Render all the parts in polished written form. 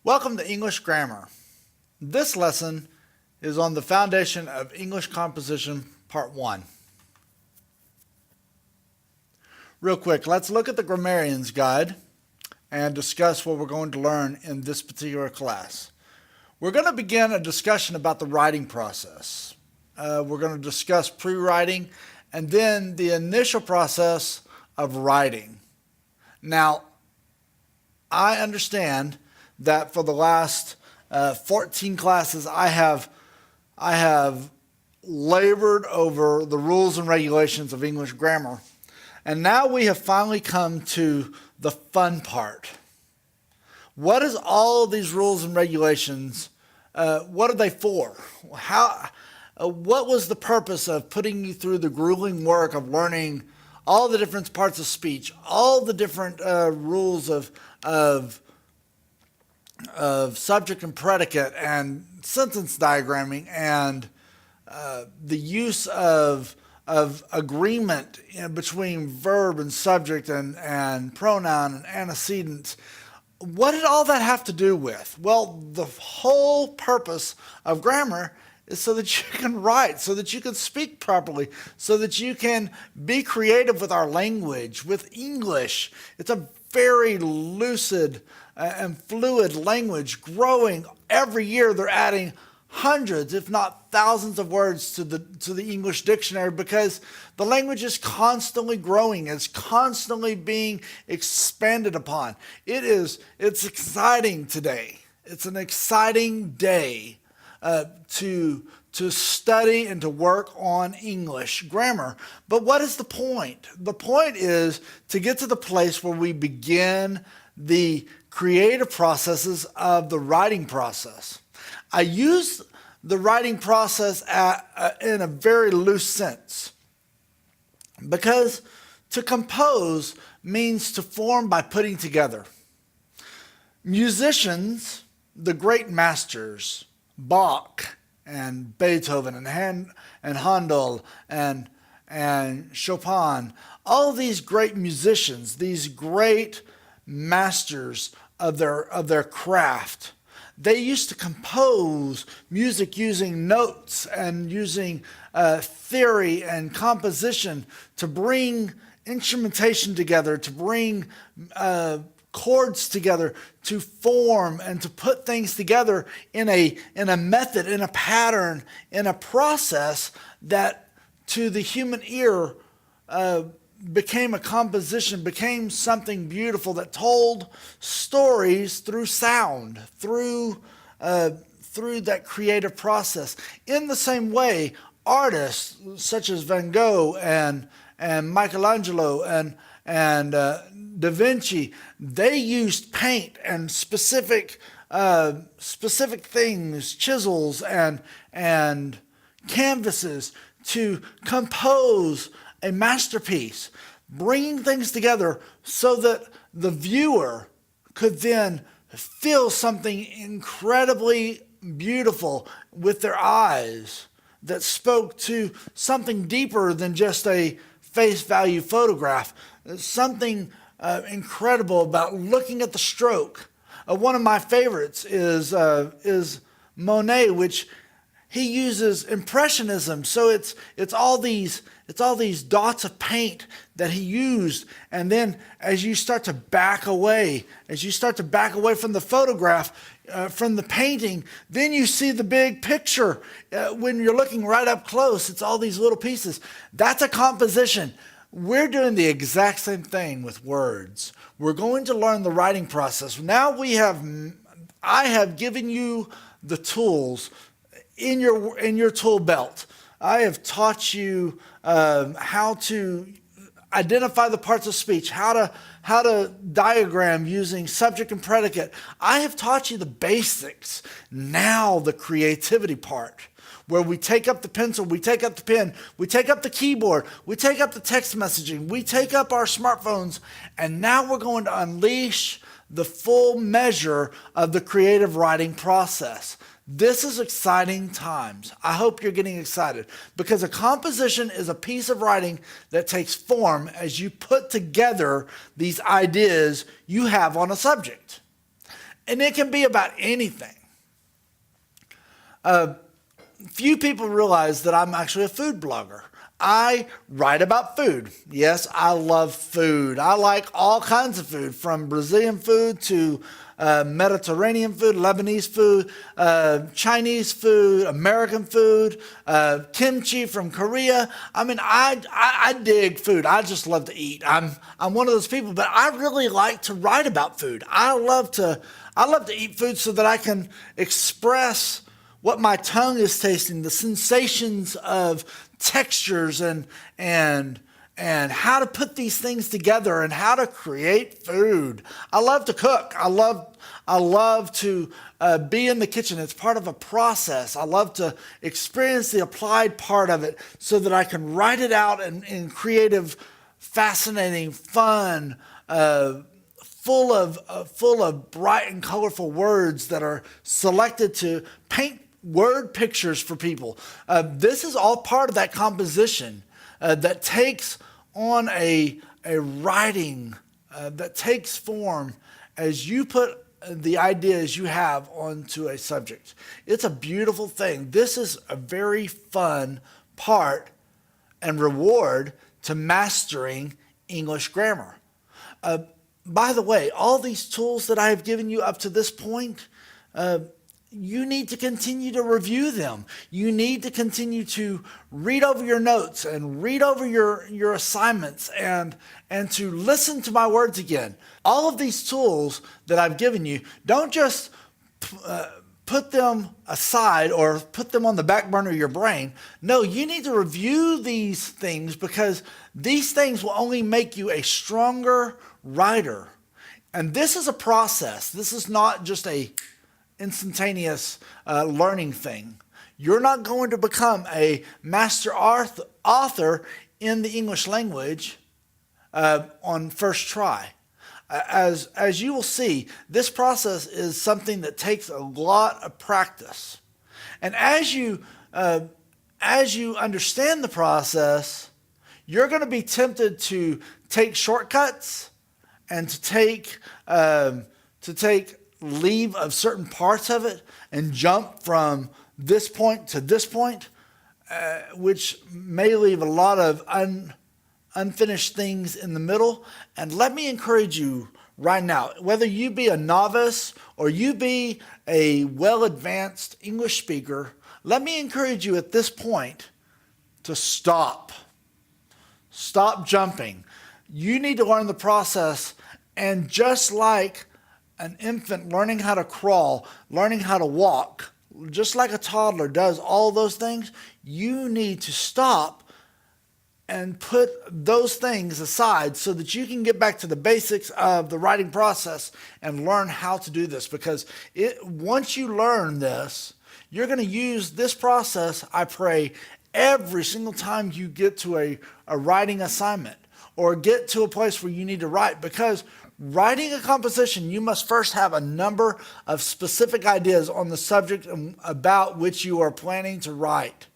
Welcome to English Grammar. This lesson is on the foundation of English composition, part 1. Real quick, let's look at the Grammarian's Guide and discuss what we're going to learn in this particular class. We're going to begin a discussion about the writing process. We're going to discuss pre-writing and then the initial process of writing. Now, I understand that for the last 14 classes, I have labored over the rules and regulations of English grammar. And now we have finally come to the fun part. What is all of these rules and regulations? What are they for? What was the purpose of putting you through the grueling work of learning all the different parts of speech, all the different rules of subject and predicate and sentence diagramming and the use of agreement between verb and subject and pronoun and antecedents? What did all that have to do with? Well, the whole purpose of grammar is so that you can write, so that you can speak properly, so that you can be creative with our language, with English. It's a very lucid and fluid language, growing every year. They're adding hundreds, if not thousands, of words to the English dictionary because the language is constantly growing. It's constantly being expanded upon. It's exciting today. It's an exciting day to study and to work on English grammar. But what is the point? The point is to get to the place where we begin the creative processes of the writing process. I use the writing process in a very loose sense because to compose means to form by putting together. Musicians, the great masters, Bach and Beethoven and Handel and Chopin, all of these great musicians, these great masters of their craft, they used to compose music using notes and using theory and composition to bring instrumentation together, to bring chords together, to form and to put things together in a method, in a pattern, in a process that to the human ear became a composition, became something beautiful that told stories through sound, through that creative process. In the same way, artists such as Van Gogh and Michelangelo and Da Vinci, they used paint and specific things, chisels and canvases to compose a masterpiece, bringing things together so that the viewer could then feel something incredibly beautiful with their eyes that spoke to something deeper than just a face value photograph, something incredible about looking at the stroke. One of my favorites is Monet, which he uses impressionism. So it's all these dots of paint that he used, and then as you start to back away from the photograph, from the painting, then you see the big picture. When you're looking right up close, it's all these little pieces. That's a composition. We're doing the exact same thing with words. We're going to learn the writing process. Now I have given you the tools in your tool belt. I have taught you how to identify the parts of speech, how to diagram using subject and predicate. I have taught you the basics. Now the creativity part, where we take up the pencil, we take up the pen, we take up the keyboard, we take up the text messaging, we take up our smartphones, and now we're going to unleash the full measure of the creative writing process. This is exciting times. I hope you're getting excited because a composition is a piece of writing that takes form as you put together these ideas you have on a subject. And it can be about anything. Few people realize that I'm actually a food blogger. I write about food. Yes, I love food. I like all kinds of food, from Brazilian food to Mediterranean food, Lebanese food, Chinese food, American food, kimchi from Korea. I mean, I dig food. I just love to eat. I'm one of those people, but I really like to write about food. I love to eat food so that I can express what my tongue is tasting, the sensations of textures and how to put these things together and how to create food. I love to cook. I love to be in the kitchen. It's part of a process. I love to experience the applied part of it so that I can write it out in creative, fascinating, fun, full of bright and colorful words that are selected to paint word pictures for people. This is all part of that composition that takes on a writing that takes form as you put the ideas you have onto a subject. It's a beautiful thing. This is a very fun part and reward to mastering English grammar. By the way, all these tools that I have given you up to this point, you need to continue to review them. You need to continue to read over your notes and read over your assignments and to listen to my words again. All of these tools that I've given you, don't just put them aside or put them on the back burner of your brain. No, you need to review these things, because these things will only make you a stronger writer. And this is a process. This is not just a instantaneous learning thing. You're not going to become a master author in the English language on first try. As you will see, this process is something that takes a lot of practice. And as you understand the process, you're going to be tempted to take shortcuts and to take leave of certain parts of it and jump from this point to this point, which may leave a lot of unfinished things in the middle. And let me encourage you right now, whether you be a novice or you be a well-advanced English speaker, let me encourage you at this point to stop. Stop jumping. You need to learn the process, and just like an infant learning how to crawl, learning how to walk, just like a toddler does all those things, you need to stop and put those things aside so that you can get back to the basics of the writing process and learn how to do this. Because once you learn this, you're going to use this process, I pray, every single time you get to a writing assignment or get to a place where you need to write. Because writing a composition, you must first have a number of specific ideas on the subject about which you are planning to write.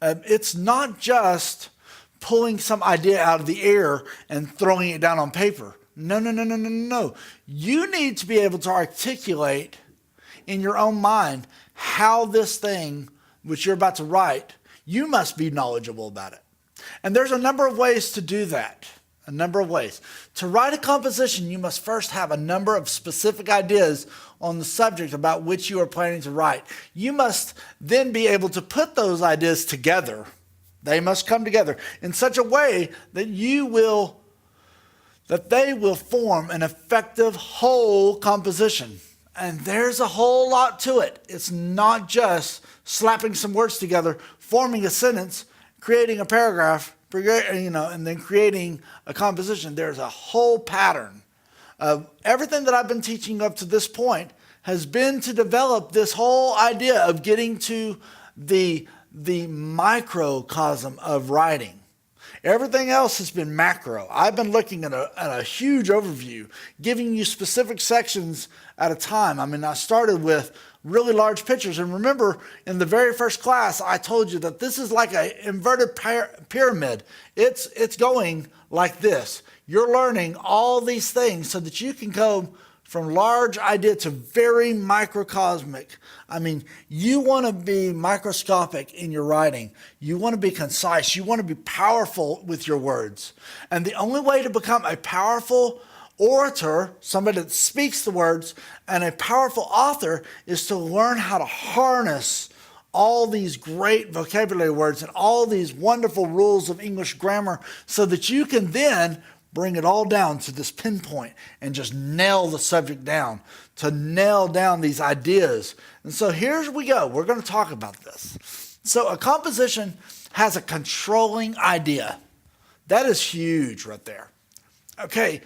It's not just pulling some idea out of the air and throwing it down on paper. No. You need to be able to articulate in your own mind how this thing which you're about to write, you must be knowledgeable about it. And there's a number of ways to do that. A number of ways. To write a composition, you must first have a number of specific ideas on the subject about which you are planning to write. You must then be able to put those ideas together. They must come together in such a way that they will form an effective whole composition. And there's a whole lot to it. It's not just slapping some words together, forming a sentence, creating a paragraph, and then creating a composition. There's a whole pattern. Everything that I've been teaching up to this point has been to develop this whole idea of getting to the microcosm of writing. Everything else has been macro. I've been looking at a huge overview, giving you specific sections at a time. I mean, I started with really large pictures. And remember, in the very first class, I told you that this is like an inverted pyramid. It's going like this. You're learning all these things so that you can go from large idea to very microcosmic. I mean, you want to be microscopic in your writing. You want to be concise. You want to be powerful with your words. And the only way to become a powerful orator, somebody that speaks the words, and a powerful author is to learn how to harness all these great vocabulary words and all these wonderful rules of English grammar so that you can then bring it all down to this pinpoint and just nail the subject down, to nail down these ideas. And so here we go. We're going to talk about this. So a composition has a controlling idea. That is huge right there. Okay,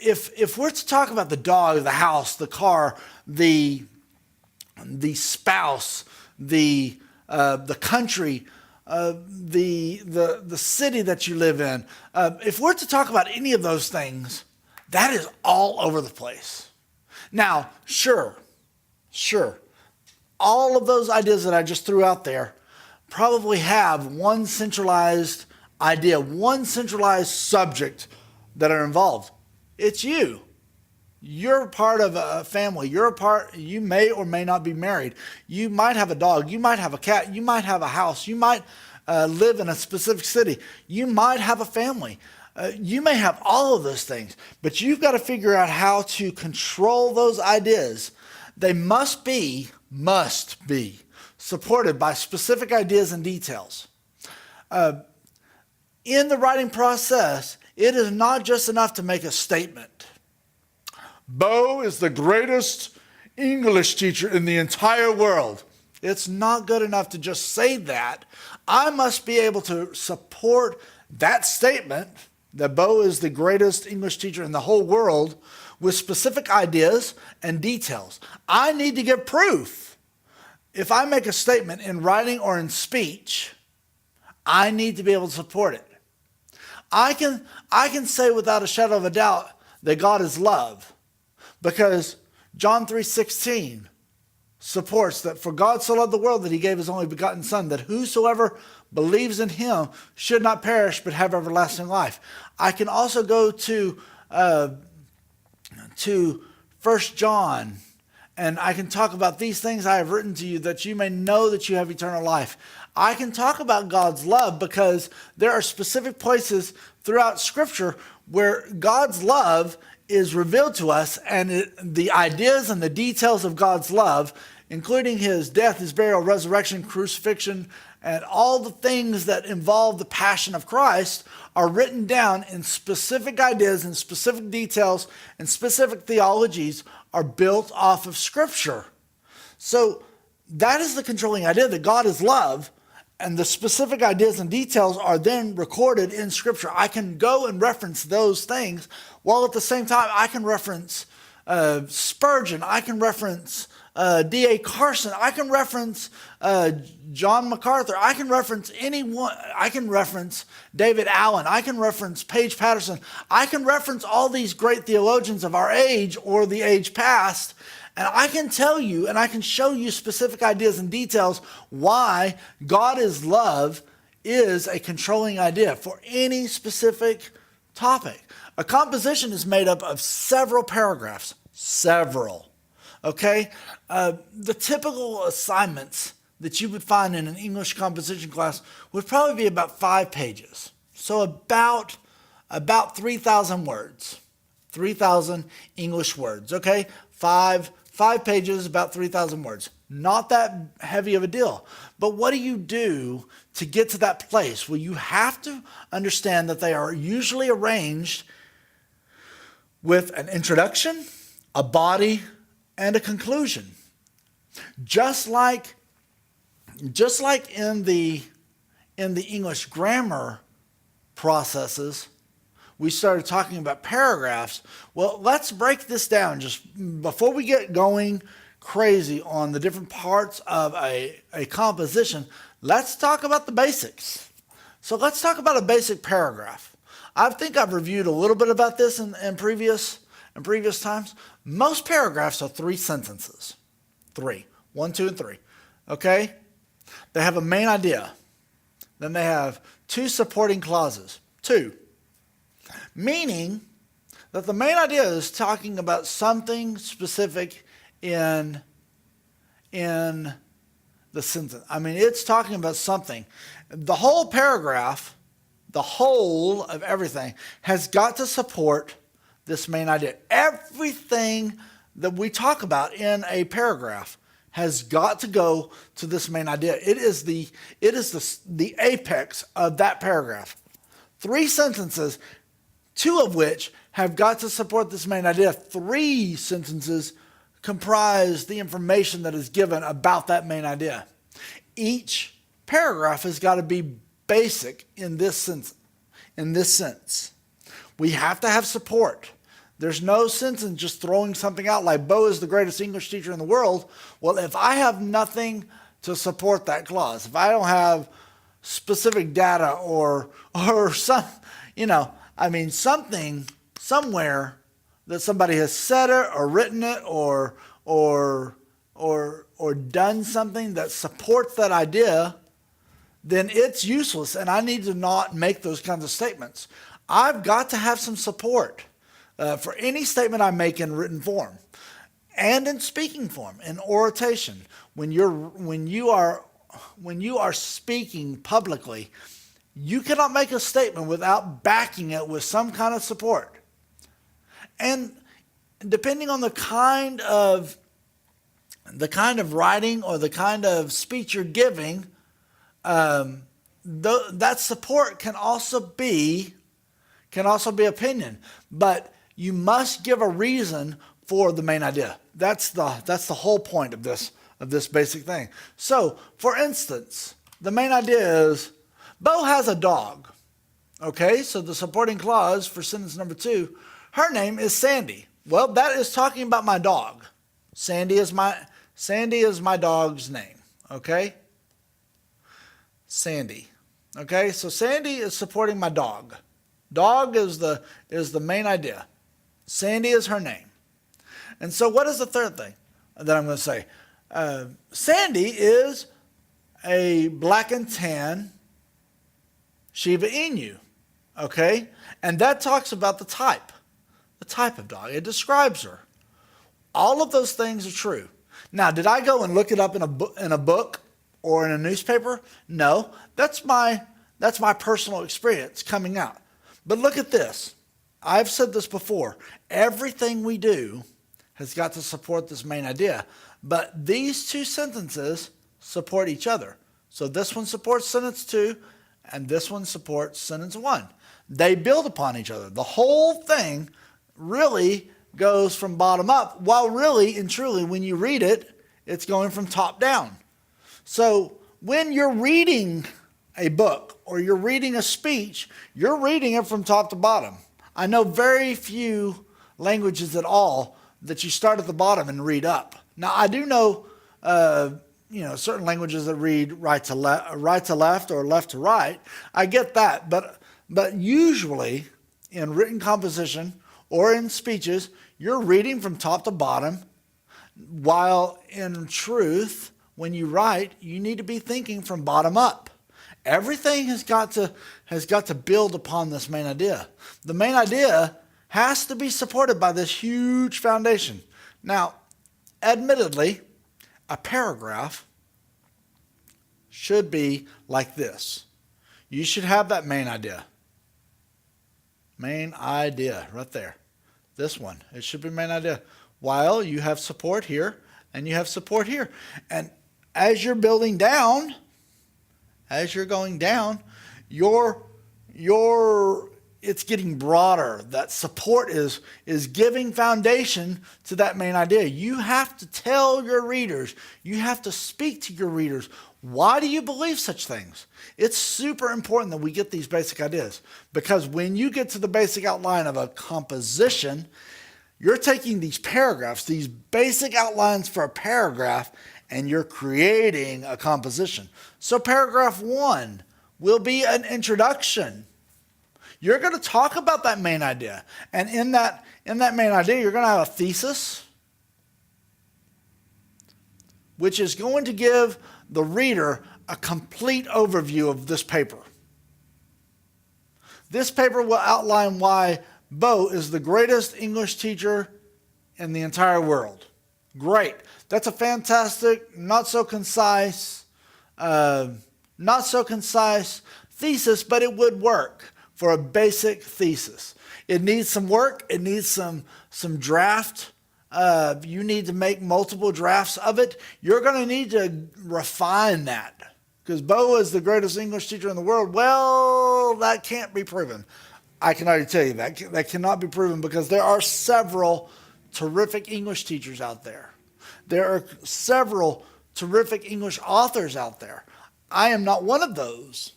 if we're to talk about the dog, the house, the car, the spouse, the country, the city that you live in, if we're to talk about any of those things, that is all over the place. Now, sure, all of those ideas that I just threw out there probably have one centralized idea, one centralized subject that are involved. It's you. You're part of a family. You may or may not be married. You might have a dog. You might have a cat. You might have a house. You might live in a specific city. You might have a family. You may have all of those things, but you've got to figure out how to control those ideas. They must be supported by specific ideas and details. In the writing process, it is not just enough to make a statement. Bo is the greatest English teacher in the entire world. It's not good enough to just say that. I must be able to support that statement that Bo is the greatest English teacher in the whole world with specific ideas and details. I need to give proof. If I make a statement in writing or in speech, I need to be able to support it. I can say without a shadow of a doubt that God is love, because John 3:16 supports that for God so loved the world that he gave his only begotten Son, that whosoever believes in him should not perish but have everlasting life. I can also go to 1 John, and I can talk about these things I have written to you that you may know that you have eternal life. I can talk about God's love because there are specific places throughout Scripture where God's love is revealed to us, and the ideas and the details of God's love, including his death, his burial, resurrection, crucifixion, and all the things that involve the passion of Christ, are written down in specific ideas and specific details, and specific theologies are built off of Scripture. So that is the controlling idea, that God is love, and the specific ideas and details are then recorded in Scripture. I can go and reference those things, while at the same time I can reference Spurgeon, I can reference D.A. Carson, I can reference John MacArthur, I can reference anyone, I can reference David Allen, I can reference Paige Patterson, I can reference all these great theologians of our age or the age past, and I can tell you and I can show you specific ideas and details why God is love is a controlling idea for any specific topic. A composition is made up of several paragraphs. Several. Okay? The typical assignments that you would find in an English composition class would probably be about 5 pages. So about 3,000 words. 3,000 English words. Okay? Five pages, about 3,000 words. Not that heavy of a deal. But what do you do to get to that place? Well, you have to understand that they are usually arranged with an introduction, a body, and a conclusion. Just like in the English grammar processes, we started talking about paragraphs. Well, let's break this down just before we get going crazy on the different parts of a composition. Let's talk about the basics. So let's talk about a basic paragraph. I think I've reviewed a little bit about this in previous times. Most paragraphs are 3 sentences. 3. 1, 2, and 3. Okay? They have a main idea. Then they have 2 supporting clauses. 2. Meaning that the main idea is talking about something specific in the sentence. I mean, it's talking about something. The whole paragraph, the whole of everything, has got to support this main idea. Everything that we talk about in a paragraph has got to go to this main idea. It is the apex of that paragraph. 3 sentences, 2 of which have got to support this main idea. 3 sentences comprise the information that is given about that main idea. Each paragraph has got to be basic in this sense. We have to have support. There's no sense in just throwing something out like Bo is the greatest English teacher in the world. Well, if I have nothing to support that clause, if I don't have specific data or some, something somewhere that somebody has said it or written it or done something that supports that idea, then it's useless, and I need to not make those kinds of statements. I've got to have some support for any statement I make in written form and in speaking form, in oration. When you are speaking publicly, you cannot make a statement without backing it with some kind of support. And depending on the kind of writing or the kind of speech you're giving, that support can also be opinion. But you must give a reason for the main idea. That's the whole point of this basic thing. So, for instance, the main idea is Bo has a dog. Okay, so the supporting clause for sentence number 2, her name is Sandy. Well, that is talking about my dog. Sandy is my dog's name. Okay? Sandy. Okay, so Sandy is supporting my dog. Dog is the main idea. Sandy is her name. And so what is the third thing that I'm going to say? Sandy is a black and tan Shiba Inu. Okay? And that talks about the type of dog. It describes her. All of those things are true. Now, did I go and look it up in a book or in a newspaper? No. That's my personal experience coming out. But look at this. I've said this before. Everything we do has got to support this main idea. But these 2 sentences support each other. So this one supports sentence 2, and this one supports sentence 1. They build upon each other. The whole thing really goes from bottom up, while really and truly, when you read it, it's going from top down. So when you're reading a book or you're reading a speech, you're reading it from top to bottom. I know very few languages at all that you start at the bottom and read up. Now, I do know, certain languages that read right to left or left to right. I get that, but usually in written composition or in speeches, you're reading from top to bottom, while in truth, when you write, you need to be thinking from bottom up. Everything has got to build upon this main idea. The main idea has to be supported by this huge foundation. Now, admittedly, a paragraph should be like this. You should have that main idea. Main idea right there. This one. It should be main idea. While you have support here and you have support here. And as you're building down, as you're going down, it's getting broader. That support is giving foundation to that main idea. You have to tell your readers, you have to speak to your readers, why do you believe such things? It's super important that we get these basic ideas, because when you get to the basic outline of a composition, you're taking these paragraphs, these basic outlines for a paragraph, and you're creating a composition. So paragraph 1 will be an introduction. You're going to talk about that main idea. And in that main idea, you're going to have a thesis, which is going to give the reader a complete overview of this paper. This paper will outline why Bo is the greatest English teacher in the entire world. Great. That's a fantastic, not so concise thesis, but it would work for a basic thesis. It needs some work. It needs some draft. You need to make multiple drafts of it. You're going to need to refine that. Because Bo is the greatest English teacher in the world. Well, that can't be proven. I can already tell you that cannot be proven, because there are several terrific English teachers out there. There are several terrific English authors out there. I am not one of those.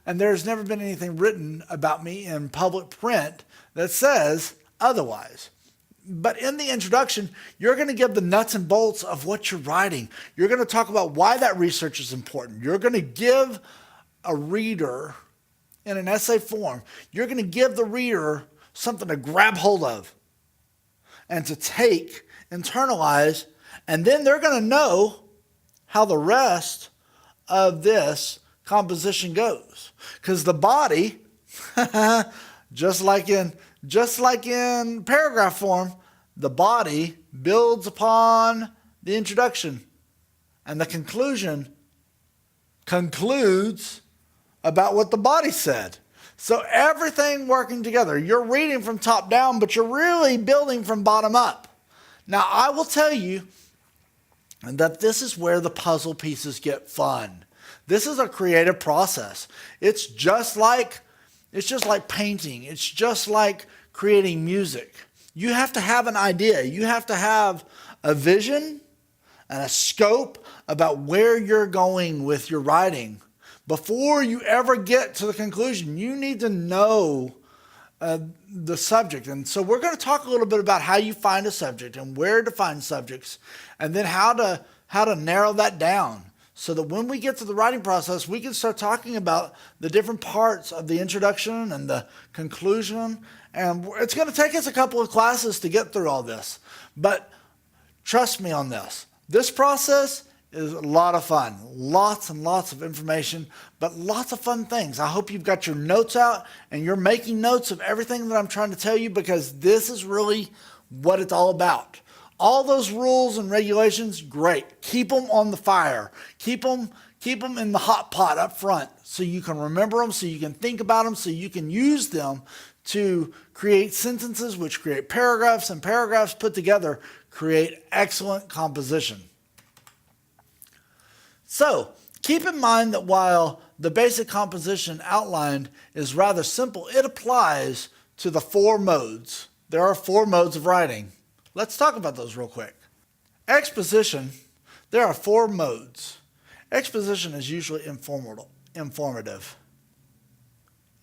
And there's never been anything written about me in public print that says otherwise. But in the introduction, you're going to give the nuts and bolts of what you're writing. You're going to talk about why that research is important. You're going to give a reader, in an essay form, you're going to give the reader something to grab hold of and to take, internalize, and then they're going to know how the rest of this composition goes. Because the body, just like in paragraph form, the body builds upon the introduction, and the conclusion concludes about what the body said. So everything working together. You're reading from top down, but you're really building from bottom up. Now, I will tell you that this is where the puzzle pieces get fun. This is a creative process. It's just like painting. It's just like creating music. You have to have an idea. You have to have a vision and a scope about where you're going with your writing. Before you ever get to the conclusion, you need to know the subject. And so we're going to talk a little bit about how you find a subject and where to find subjects, and then how to narrow that down, so that when we get to the writing process, we can start talking about the different parts of the introduction and the conclusion. And it's going to take us a couple of classes to get through all this. But trust me on this. This process is a lot of fun. Lots and lots of information, but lots of fun things. I hope you've got your notes out and you're making notes of everything that I'm trying to tell you, because this is really what it's all about. All those rules and regulations, great. Keep them on the fire. Keep them in the hot pot up front, so you can remember them, so you can think about them, so you can use them to create sentences, which create paragraphs, and paragraphs put together create excellent composition. So keep in mind that while the basic composition outlined is rather simple, it applies to the 4 modes. There are 4 modes of writing. Let's talk about those real quick. Exposition, there are 4 modes. Exposition is usually informative,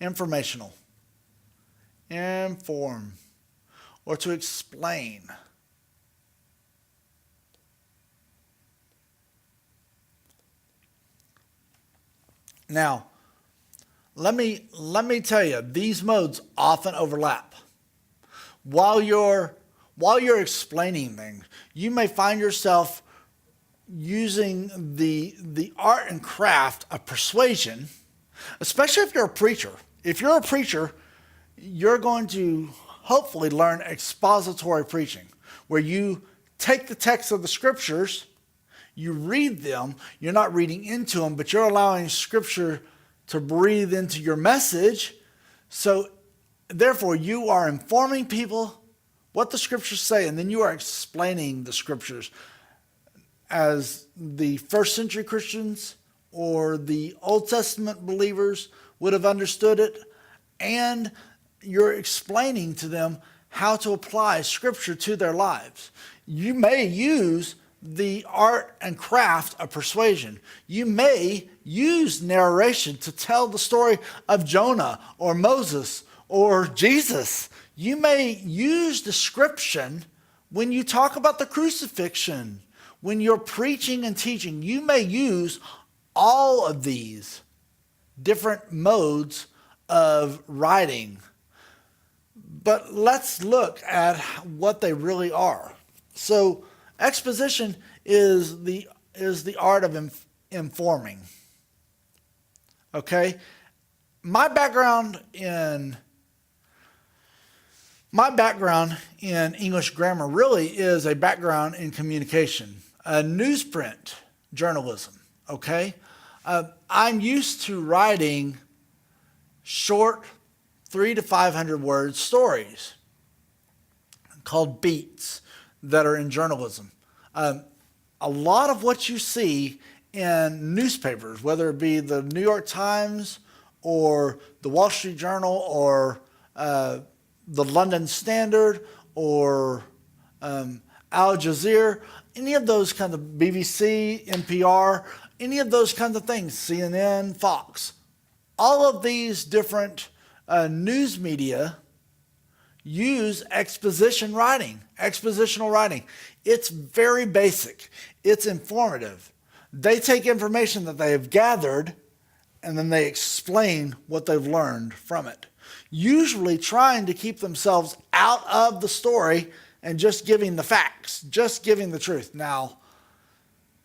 informational, inform, or to explain. Now, let me tell you, these modes often overlap. While you're explaining things, you may find yourself using the art and craft of persuasion, especially if you're a preacher. If you're a preacher, you're going to hopefully learn expository preaching, where you take the text of the scriptures, you read them, you're not reading into them, but you're allowing scripture to breathe into your message. So therefore, you are informing people what the scriptures say, and then you are explaining the scriptures as the first century Christians or the Old Testament believers would have understood it, and you're explaining to them how to apply scripture to their lives. You may use the art and craft of persuasion. You may use narration to tell the story of Jonah or Moses or Jesus. You may use description when you talk about the crucifixion. When you're preaching and teaching, you may use all of these different modes of writing. But let's look at what they really are. So exposition is the art of informing. Okay? My background in My background in English grammar really is a background in communication, newsprint journalism, okay? I'm used to writing short 300 to 500 word stories called beats that are in journalism. A lot of what you see in newspapers, whether it be the New York Times or the Wall Street Journal or the London Standard or Al Jazeera, any of those kinds of BBC, NPR, any of those kinds of things, CNN, Fox, all of these different news media use expositional writing. It's very basic. It's informative. They take information that they have gathered and then they explain what they've learned from it, usually trying to keep themselves out of the story and just giving the facts, just giving the truth. Now,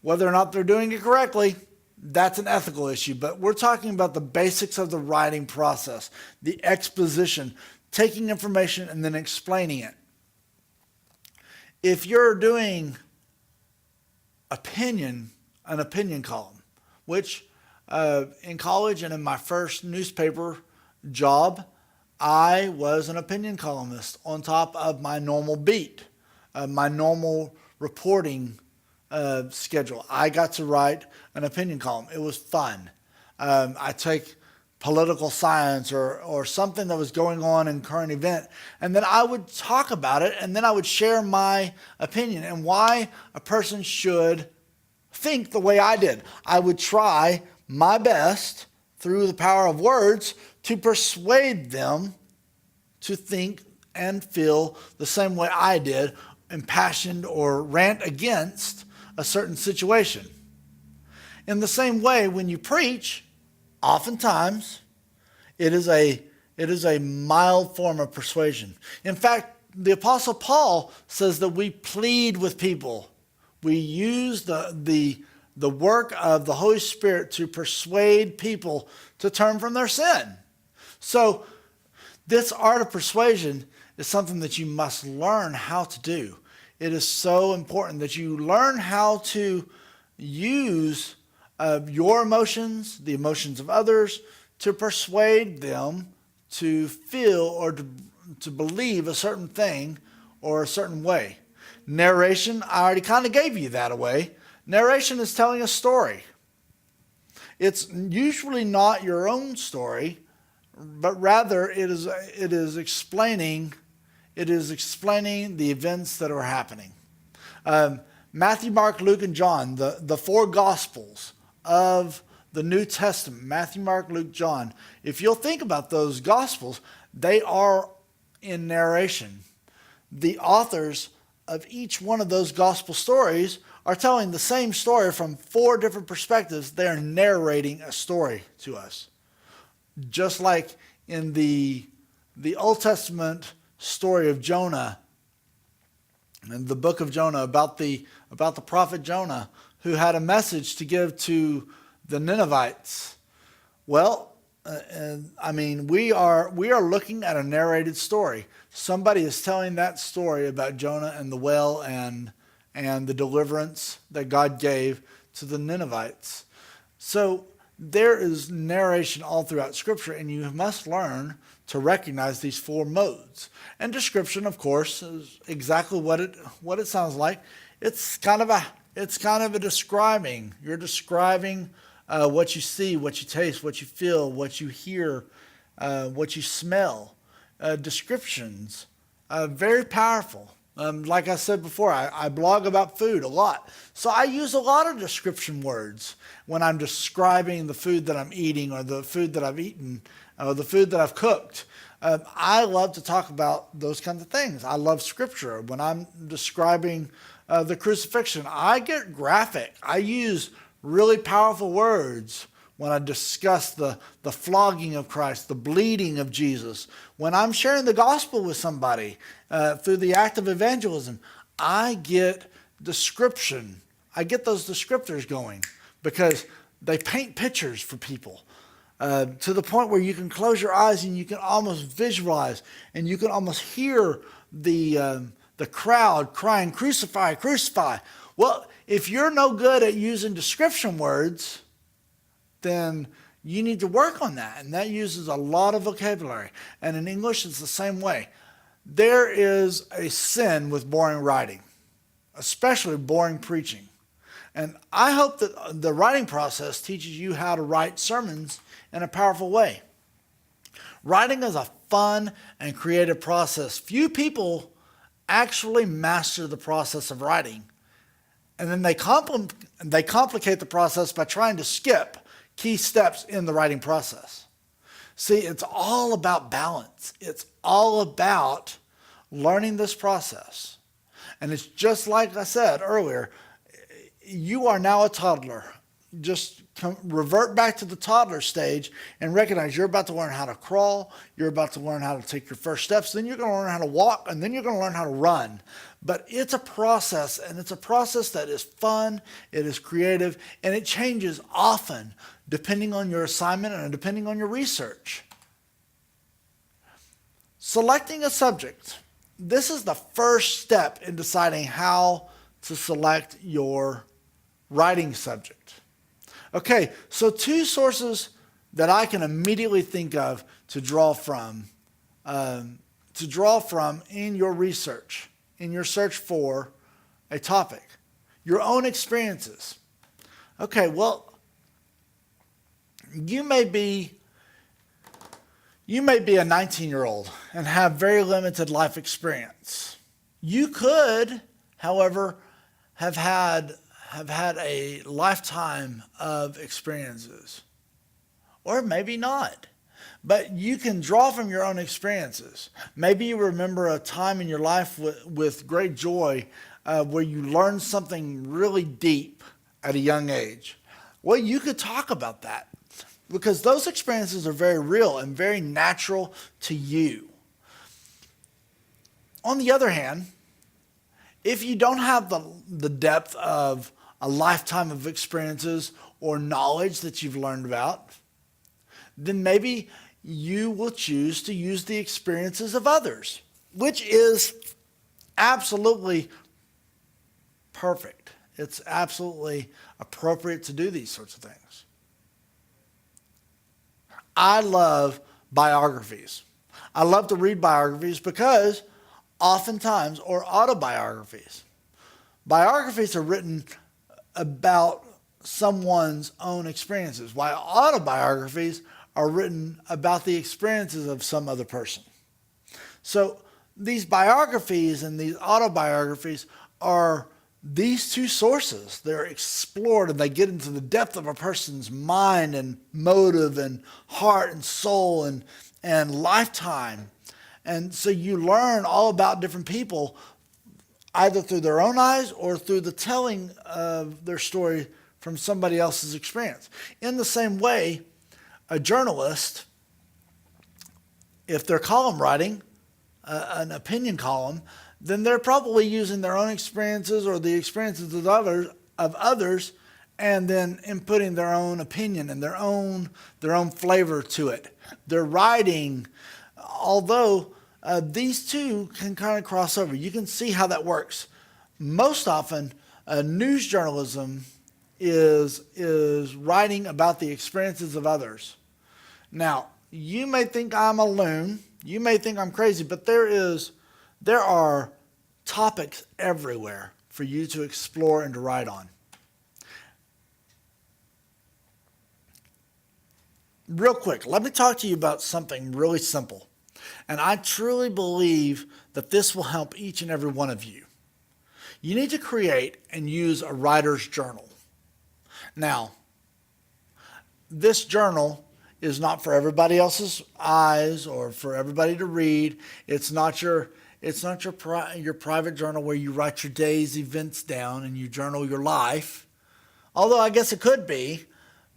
whether or not they're doing it correctly, that's an ethical issue, but we're talking about the basics of the writing process, the exposition, taking information and then explaining it. If you're doing an opinion column, which in college and in my first newspaper job, I was an opinion columnist on top of my normal beat, my normal reporting schedule. I got to write an opinion column. It was fun. I take political science or something that was going on in current event, and then I would talk about it, and then I would share my opinion and why a person should think the way I did. I would try my best through the power of words to persuade them to think and feel the same way I did, impassioned or rant against a certain situation. In the same way, when you preach, oftentimes it is a mild form of persuasion. In fact, the Apostle Paul says that we plead with people. We use the work of the Holy Spirit to persuade people to turn from their sin. So this art of persuasion is something that you must learn how to do. It is so important that you learn how to use your emotions, the emotions of others, to persuade them to feel or to believe a certain thing or a certain way. Narration, I already kind of gave you that away. Narration is telling a story. It's usually not your own story, but rather it is explaining the events that are happening. Matthew, Mark, Luke, and John, the four Gospels of the New Testament, Matthew, Mark, Luke, John. If you'll think about those Gospels, they are in narration. The authors of each one of those Gospel stories are telling the same story from four different perspectives. They are narrating a story to us. Just like in the Old Testament story of Jonah, and the book of Jonah, about the prophet Jonah, who had a message to give to the Ninevites. Well, we are looking at a narrated story. Somebody is telling that story about Jonah and the well and the deliverance that God gave to the Ninevites. So there is narration all throughout Scripture, and you must learn to recognize these four modes. And description, of course, is exactly what it sounds like. It's kind of a describing. You're describing what you see, what you taste, what you feel, what you hear, what you smell. Descriptions, very powerful. Like I said before, I blog about food a lot. So I use a lot of description words when I'm describing the food that I'm eating or the food that I've eaten or the food that I've cooked. I love to talk about those kinds of things. I love Scripture. When I'm describing the crucifixion, I get graphic. I use really powerful words when I discuss the flogging of Christ, the bleeding of Jesus. When I'm sharing the gospel with somebody through the act of evangelism, I get description. I get those descriptors going because they paint pictures for people. to the point where you can close your eyes and you can almost visualize and you can almost hear the crowd crying, "Crucify, crucify." Well, if you're no good at using description words, then you need to work on that. And that uses a lot of vocabulary. And in English, it's the same way. There is a sin with boring writing, especially boring preaching. And I hope that the writing process teaches you how to write sermons in a powerful way. Writing is a fun and creative process. Few people actually master the process of writing. And then they complicate the process by trying to skip key steps in the writing process. See, it's all about balance. It's all about learning this process. And it's just like I said earlier, you are now a toddler. Just revert back to the toddler stage and recognize you're about to learn how to crawl, you're about to learn how to take your first steps, then you're going to learn how to walk, and then you're going to learn how to run. But it's a process, and it's a process that is fun, it is creative, and it changes often depending on your assignment and depending on your research. Selecting a subject. This is the first step in deciding how to select your writing subject. Okay, so two sources that I can immediately think of to draw from in your research, in your search for a topic. Your own experiences. Okay, well, you may be a 19-year-old and have very limited life experience. You could, however, have had a lifetime of experiences, or maybe not. But you can draw from your own experiences. Maybe you remember a time in your life with great joy where you learned something really deep at a young age. Well, you could talk about that because those experiences are very real and very natural to you. On the other hand, if you don't have the depth of a lifetime of experiences or knowledge that you've learned about, then maybe you will choose to use the experiences of others, which is absolutely perfect. It's absolutely appropriate to do these sorts of things. I love biographies. I love to read biographies because oftentimes, or autobiographies, biographies are written about someone's own experiences, while autobiographies are written about the experiences of some other person. So these biographies and these autobiographies are these two sources. They're explored and they get into the depth of a person's mind and motive and heart and soul and lifetime. And so you learn all about different people either through their own eyes or through the telling of their story from somebody else's experience. In the same way, a journalist, if they're column writing, an opinion column, then they're probably using their own experiences or the experiences of others and then inputting their own opinion and their own flavor to it. They're writing, although these two can kind of cross over. You can see how that works. Most often, news journalism is writing about the experiences of others. Now, you may think I'm a loon. You may think I'm crazy, but there are topics everywhere for you to explore and to write on. Real quick, let me talk to you about something really simple. And I truly believe that this will help each and every one of you. You need to create and use a writer's journal. Now, this journal is not for everybody else's eyes or for everybody to read. It's not your private journal where you write your day's events down and you journal your life. Although I guess it could be,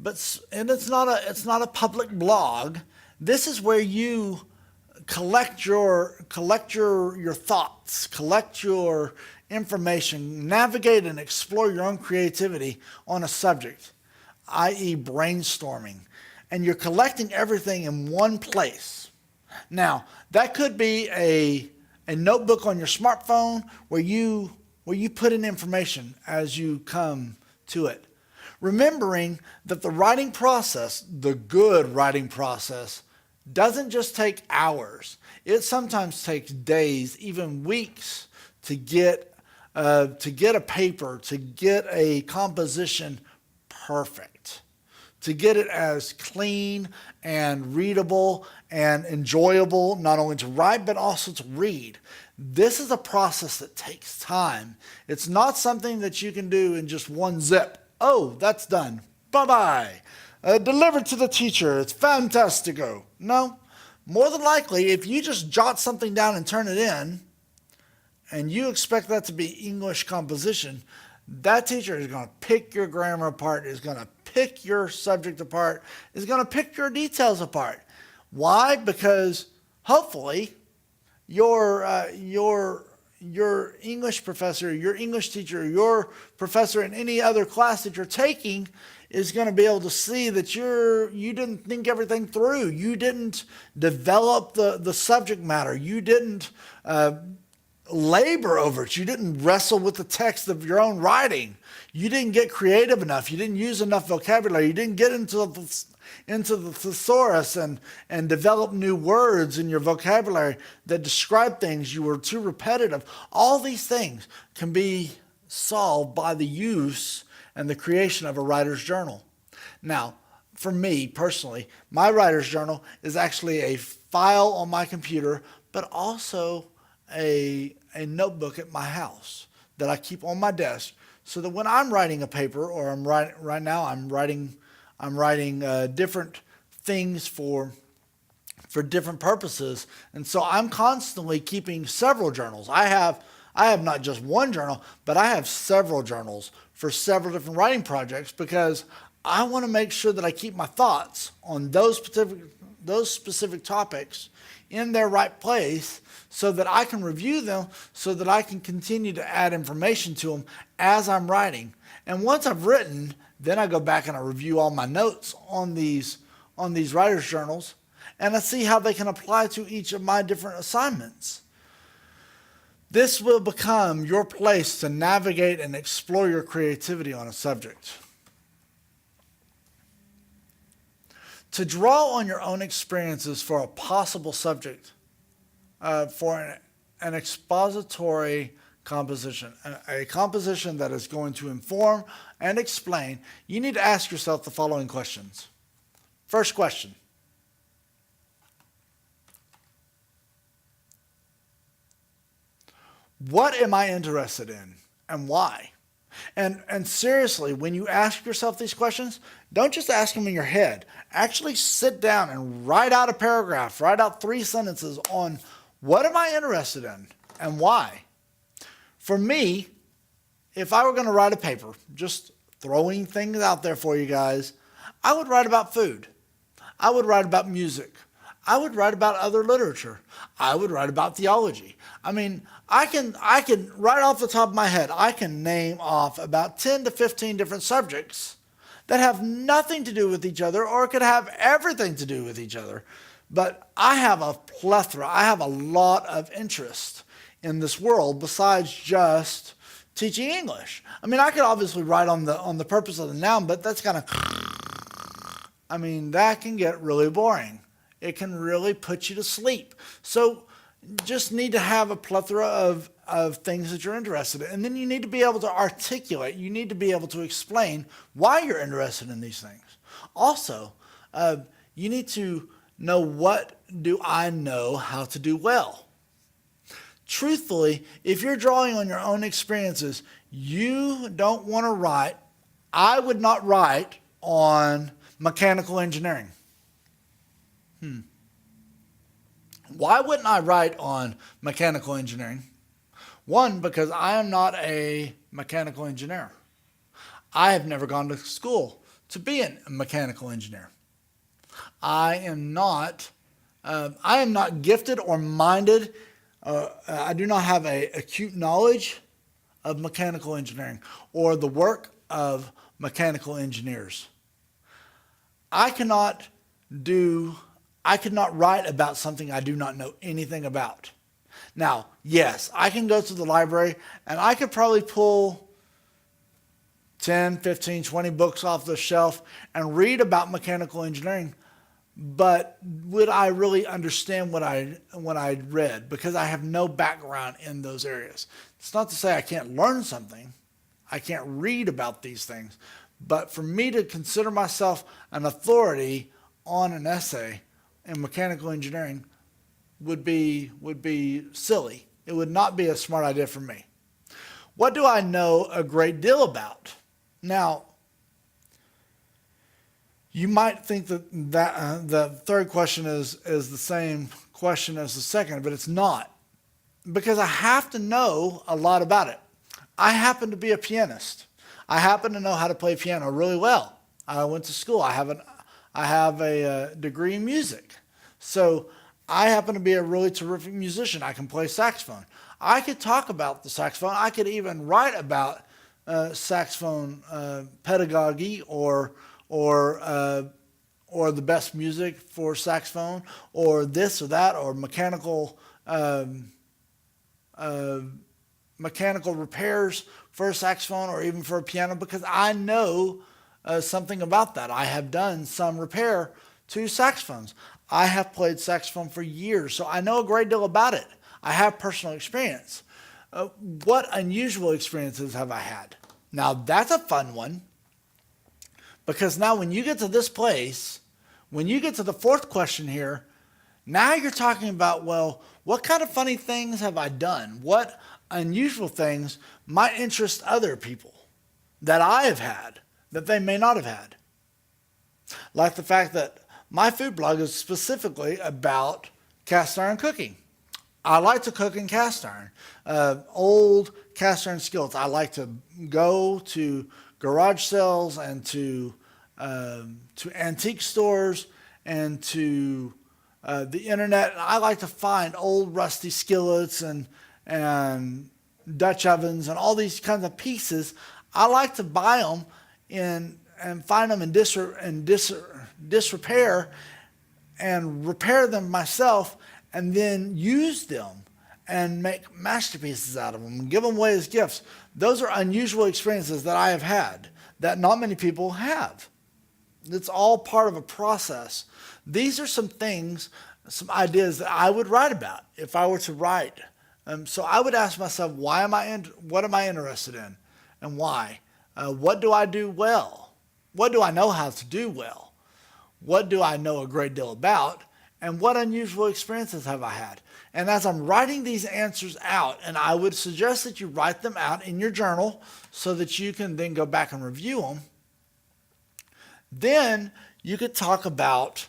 and it's not a public blog. This is where you collect your thoughts, collect your information, navigate and explore your own creativity on a subject, i.e. brainstorming. and you're collecting everything in one place. Now, that could be a notebook on your smartphone where you put in information as you come to it. Remembering that the writing process, the good writing process, doesn't just take hours. It sometimes takes days, even weeks, to get a paper, to get a composition perfect, to get it as clean and readable and enjoyable, not only to write, but also to read. This is a process that takes time. It's not something that you can do in just one zip. Oh, that's done. Bye-bye. Delivered to the teacher. It's fantastico. No, more than likely, if you just jot something down and turn it in, and you expect that to be English composition, that teacher is going to pick your grammar apart, is going to pick your subject apart, is going to pick your details apart. Why? Because hopefully your English professor, your English teacher, your professor in any other class that you're taking is going to be able to see that you didn't think everything through. You didn't develop the subject matter. You didn't labor over it. You didn't wrestle with the text of your own writing. You didn't get creative enough. You didn't use enough vocabulary. You didn't get into the thesaurus and develop new words in your vocabulary that describe things. You were too repetitive. All these things can be solved by the use and the creation of a writer's journal. Now, for me personally, my writer's journal is actually a file on my computer, but also a notebook at my house that I keep on my desk, so that when I'm writing a paper, or I'm writing different things for different purposes, and so I'm constantly keeping several journals. I have not just one journal, but I have several journals for several different writing projects, because I want to make sure that I keep my thoughts on those specific topics in their right place, so that I can review them, so that I can continue to add information to them as I'm writing. And once I've written, then I go back and I review all my notes on these writer's journals, and I see how they can apply to each of my different assignments. This will become your place to navigate and explore your creativity on a subject. To draw on your own experiences for a possible subject, for an expository composition, a composition that is going to inform and explain, you need to ask yourself the following questions. First question: what am I interested in and why? And seriously, when you ask yourself these questions, don't just ask them in your head. Actually sit down and write out a paragraph, write out 3 sentences on what am I interested in and why. For me, if I were going to write a paper, just throwing things out there for you guys, I would write about food. I would write about music. I would write about other literature. I would write about theology. I mean, I can right off the top of my head, I can name off about 10 to 15 different subjects that have nothing to do with each other, or could have everything to do with each other. But I have a plethora, I have a lot of interest in this world besides just teaching English. I mean, I could obviously write on the purpose of the noun, but that's kind of, I mean, that can get really boring. It can really put you to sleep. So just need to have a plethora of things that you're interested in. And then you need to be able to articulate. You need to be able to explain why you're interested in these things. Also, you need to know, what do I know how to do well? Truthfully, if you're drawing on your own experiences, you don't want to write. I would not write on mechanical engineering. Why wouldn't I write on mechanical engineering? One, because I am not a mechanical engineer. I have never gone to school to be a mechanical engineer. I am not gifted or minded. I do not have an acute knowledge of mechanical engineering or the work of mechanical engineers. I cannot I could not write about something I do not know anything about. Now, yes, I can go to the library and I could probably pull 10, 15, 20 books off the shelf and read about mechanical engineering, but would I really understand what I read? Because I have no background in those areas. It's not to say I can't learn something. I can't read about these things. But for me to consider myself an authority on an essay in mechanical engineering would be silly. It would not be a smart idea for me. What do I know a great deal about? Now, you might think that the third question is the same question as the second, but it's not, because I have to know a lot about it. I happen to be a pianist. I happen to know how to play piano really well. I went to school. I have a degree in music. So I happen to be a really terrific musician. I can play saxophone. I could talk about the saxophone. I could even write about saxophone pedagogy or the best music for saxophone, or this or that, or mechanical repairs for a saxophone or even for a piano, because I know something about that. I have done some repair to saxophones. I have played saxophone for years, so I know a great deal about it. I have personal experience. What unusual experiences have I had? Now, that's a fun one, because now when you get to this place, when you get to the fourth question here, now you're talking about, well, what kind of funny things have I done? What unusual things might interest other people that I have had that they may not have had? Like the fact that my food blog is specifically about cast iron cooking. I like to cook in cast iron, old cast iron skillets. I like to go to garage sales and to antique stores and to the internet. I like to find old rusty skillets and Dutch ovens and all these kinds of pieces. I like to buy them and find them in disrepair and repair them myself, and then use them and make masterpieces out of them and give them away as gifts. Those are unusual experiences that I have had that not many people have. It's all part of a process. These are some things, some ideas that I would write about if I were to write. So I would ask myself, what am I interested in, and why? What do I do well? What do I know how to do well? What do I know a great deal about? And what unusual experiences have I had? And as I'm writing these answers out, and I would suggest that you write them out in your journal so that you can then go back and review them, then you could talk about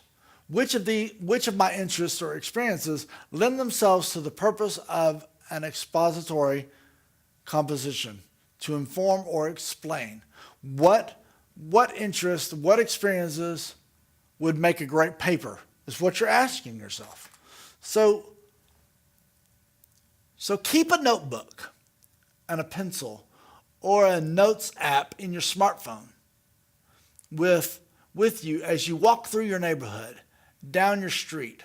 which of my interests or experiences lend themselves to the purpose of an expository composition to inform or explain. What interests, what experiences would make a great paper is what you're asking yourself. So keep a notebook and a pencil or a notes app in your smartphone with you as you walk through your neighborhood, down your street,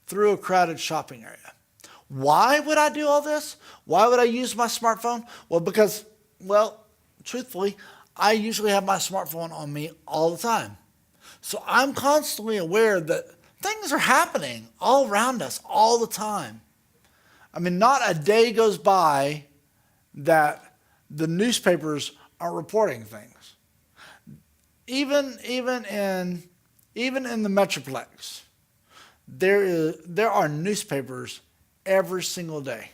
through a crowded shopping area. Why would I do all this? Why would I use my smartphone? Well, because, truthfully, I usually have my smartphone on me all the time. So I'm constantly aware that things are happening all around us all the time. I mean, not a day goes by that the newspapers aren't reporting things. Even in the Metroplex, there are newspapers every single day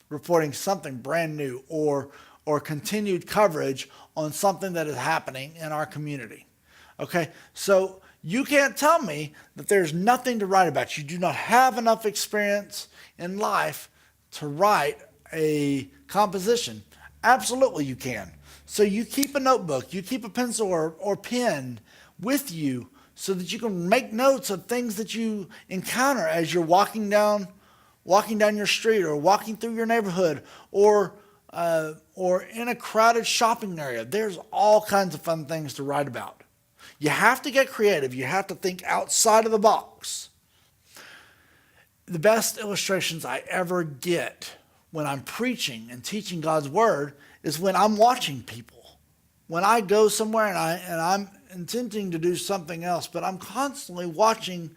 reporting something brand new or continued coverage on something that is happening in our community. Okay, so you can't tell me that there's nothing to write about. You do not have enough experience in life to write a composition. Absolutely you can. So you keep a notebook, you keep a pencil or pen with you so that you can make notes of things that you encounter as you're walking down your street or walking through your neighborhood or in a crowded shopping area. There's all kinds of fun things to write about. You have to get creative. You have to think outside of the box. The best illustrations I ever get when I'm preaching and teaching God's word is when I'm watching people. When I go somewhere and I'm intending to do something else, but I'm constantly watching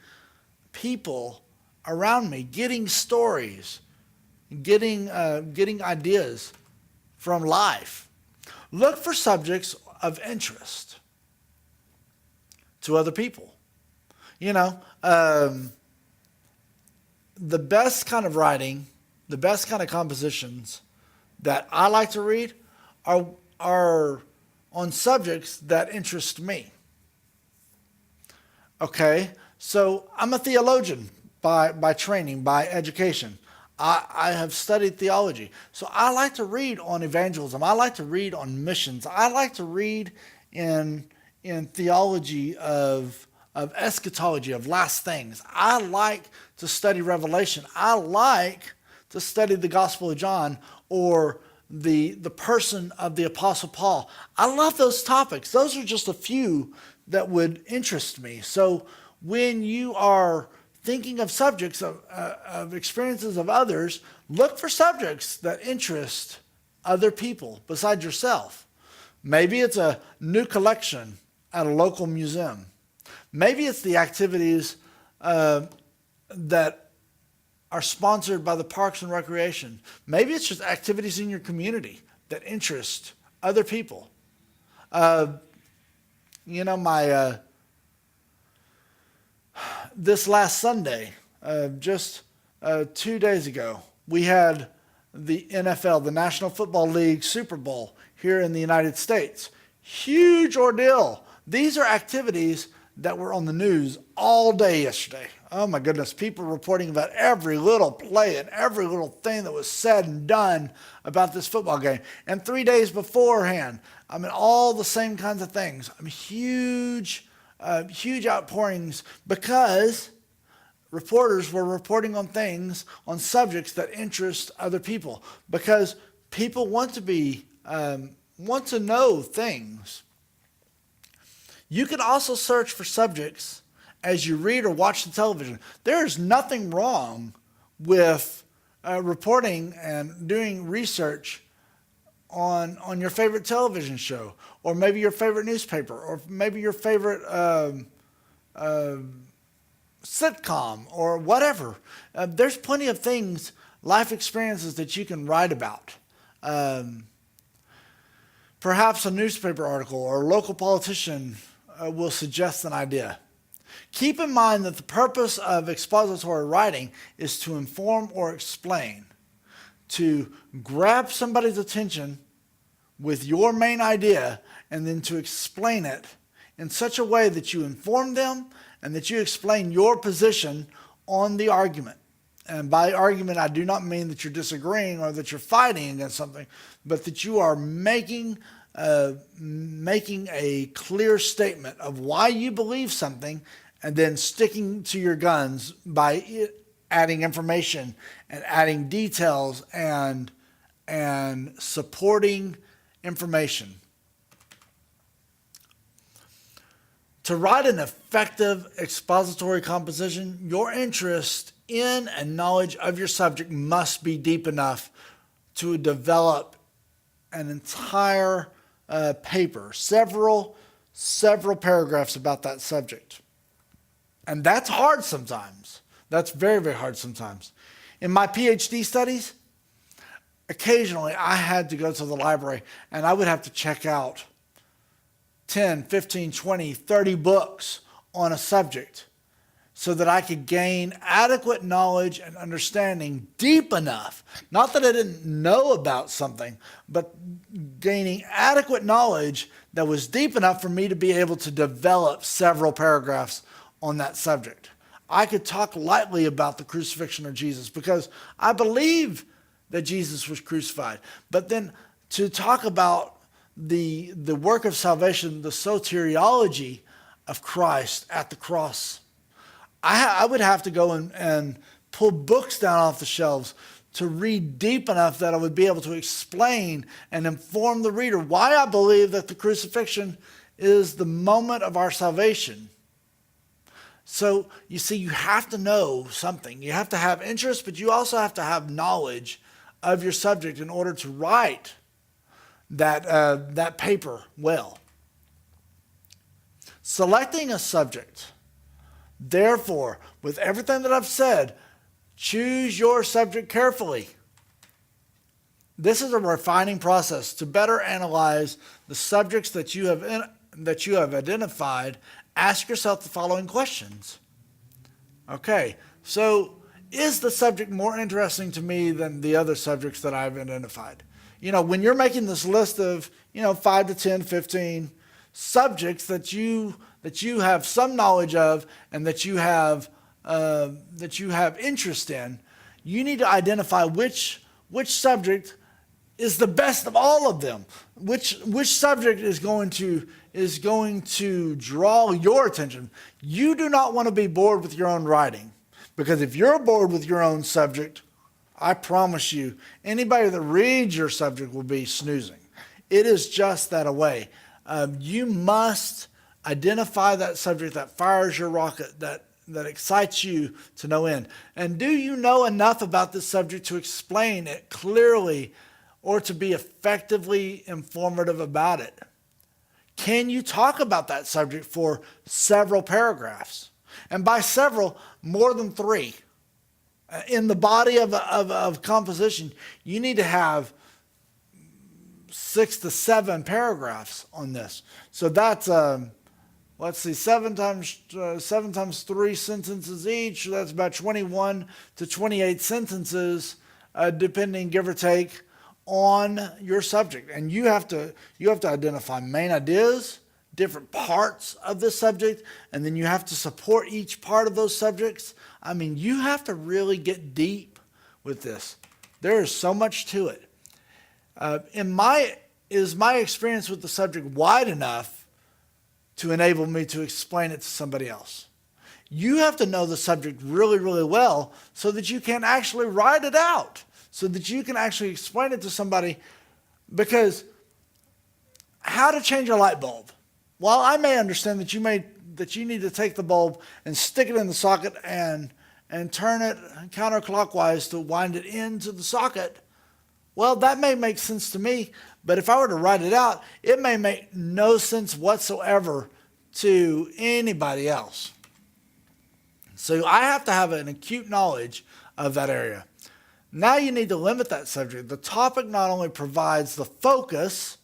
people around me, getting stories, getting ideas from life. Look for subjects of interest to other people. The best kind of writing, the best kind of compositions that I like to read are on subjects that interest me. Okay, so I'm a theologian by training, by education. I have studied theology. So I like to read on evangelism. I like to read on missions. I like to read in theology of eschatology, of last things. I like to study Revelation. I like to study the Gospel of John or the person of the Apostle Paul. I love those topics. Those are just a few that would interest me. So when you are thinking of subjects of experiences of others, look for subjects that interest other people besides yourself. Maybe it's a new collection at a local museum. Maybe it's the activities that are sponsored by the Parks and Recreation. Maybe it's just activities in your community that interest other people. This last Sunday, just 2 days ago, we had the NFL, the National Football League Super Bowl here in the United States. Huge ordeal. These are activities that were on the news all day yesterday. Oh my goodness, people reporting about every little play and every little thing that was said and done about this football game. And 3 days beforehand, all the same kinds of things. Huge outpourings because reporters were reporting on things, on subjects that interest other people. Because people want to know things. You can also search for subjects as you read or watch the television. There's nothing wrong with reporting and doing research on your favorite television show, or maybe your favorite newspaper, or maybe your favorite sitcom, or whatever. There's plenty of things, life experiences that you can write about. Perhaps a newspaper article or a local politician will suggest an idea. Keep in mind that the purpose of expository writing is to inform or explain, to grab somebody's attention with your main idea and then to explain it in such a way that you inform them and that you explain your position on the argument. And by argument, I do not mean that you're disagreeing or that you're fighting against something, but that you are making a clear statement of why you believe something, and then sticking to your guns by adding information and adding details and supporting information. To write an effective expository composition, your interest in and knowledge of your subject must be deep enough to develop an entire paper, several paragraphs about that subject. And that's hard sometimes. That's very, very hard sometimes. In my PhD studies, occasionally I had to go to the library and I would have to check out 10, 15, 20, 30 books on a subject so that I could gain adequate knowledge and understanding deep enough. Not that I didn't know about something, but gaining adequate knowledge that was deep enough for me to be able to develop several paragraphs on that subject. I could talk lightly about the crucifixion of Jesus because I believe that Jesus was crucified. But then to talk about the work of salvation, the soteriology of Christ at the cross, I would have to go and pull books down off the shelves to read deep enough that I would be able to explain and inform the reader why I believe that the crucifixion is the moment of our salvation. So you see, you have to know something. You have to have interest, but you also have to have knowledge of your subject in order to write that paper well. Selecting a subject. Therefore, with everything that I've said, choose your subject carefully. This is a refining process to better analyze the subjects that you have identified. Ask yourself the following questions. Okay, so is the subject more interesting to me than the other subjects that I've identified? When you're making this list of, 5 to 10, 15 subjects that you have some knowledge of and that you have interest in, you need to identify which subject is the best of all of them. Which subject is going to draw your attention. You do not want to be bored with your own writing, because if you're bored with your own subject, I promise you, anybody that reads your subject will be snoozing. It is just that way. You must identify that subject that fires your rocket, that excites you to no end. And do you know enough about this subject to explain it clearly or to be effectively informative about it? Can you talk about that subject for several paragraphs? And by several, more than 3. In the body of composition, you need to have 6 to 7 paragraphs on this. So that's, 7 times 3 sentences each. That's about 21 to 28 sentences, depending, give or take, on your subject. And you have to identify main ideas, different parts of this subject, and then you have to support each part of those subjects. I mean, you have to really get deep with this. There is so much to it. Is my experience with the subject wide enough to enable me to explain it to somebody else? You have to know the subject really, really well so that you can actually write it out, so that you can actually explain it to somebody. Because how to change a light bulb? Well, I may understand that you need to take the bulb and stick it in the socket and turn it counterclockwise to wind it into the socket. Well, that may make sense to me, but if I were to write it out, it may make no sense whatsoever to anybody else. So I have to have an acute knowledge of that area. Now you need to limit that subject. The topic not only provides the focus,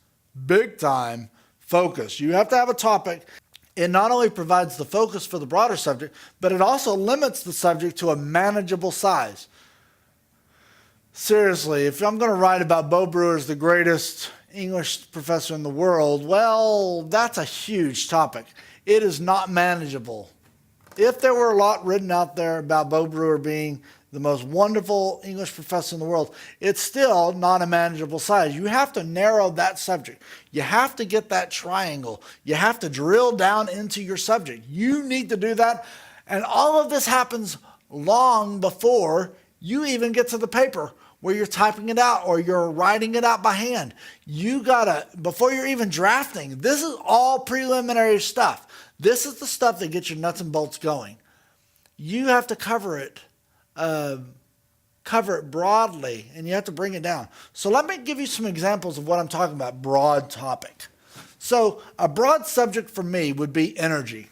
big time focus. You have to have a topic. It not only provides the focus for the broader subject, but it also limits the subject to a manageable size. Seriously, if I'm going to write about Bo Brewer as the greatest English professor in the world, well, that's a huge topic. It is not manageable. If there were a lot written out there about Bo Brewer being the most wonderful English professor in the world, it's still not a manageable size. You have to narrow that subject. You have to get that triangle. You have to drill down into your subject. You need to do that. And all of this happens long before you even get to the paper where you're typing it out or you're writing it out by hand. You gotta, before you're even drafting, this is all preliminary stuff. This is the stuff that gets your nuts and bolts going. You have to cover it broadly, and you have to bring it down. So let me give you some examples of what I'm talking about, broad topic. So a broad subject for me would be energy.